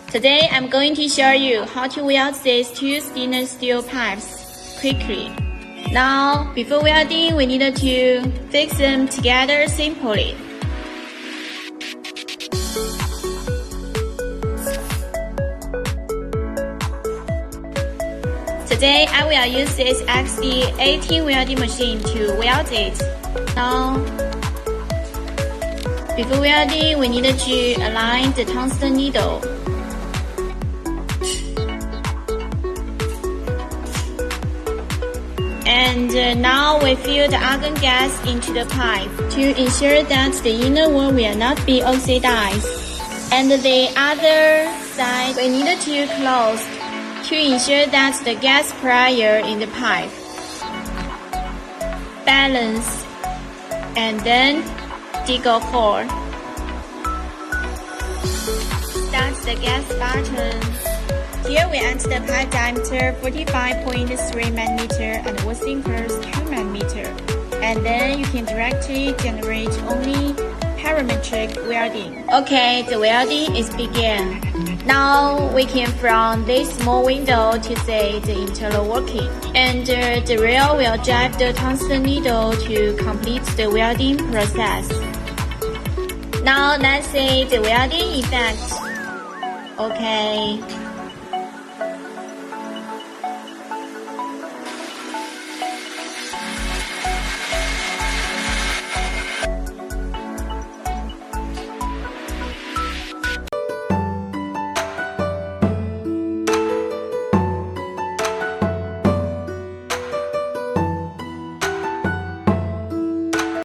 Today I'm going to show you how to weld these two stainless steel pipes quickly. Now, before welding, we need to fix them together simply. Today I will use this XD18 welding machine to weld it. Now, before welding, we need to align the tungsten needle. And now we fill the argon gas into the pipe to ensure that the inner wall will not be oxidized. And the other side we need to close to ensure that the gas pressure in the pipe balance, and then dig a hole. Start the gas button. Here we enter the pipe diameter 45.3 mm and wasting curves 2 mm. And then you can directly generate only parametric welding. Okay, the welding is begun. Now we can from this small window to see the internal working. And the rail will drive the tungsten needle to complete the welding process. Now let's see the welding effect. Okay.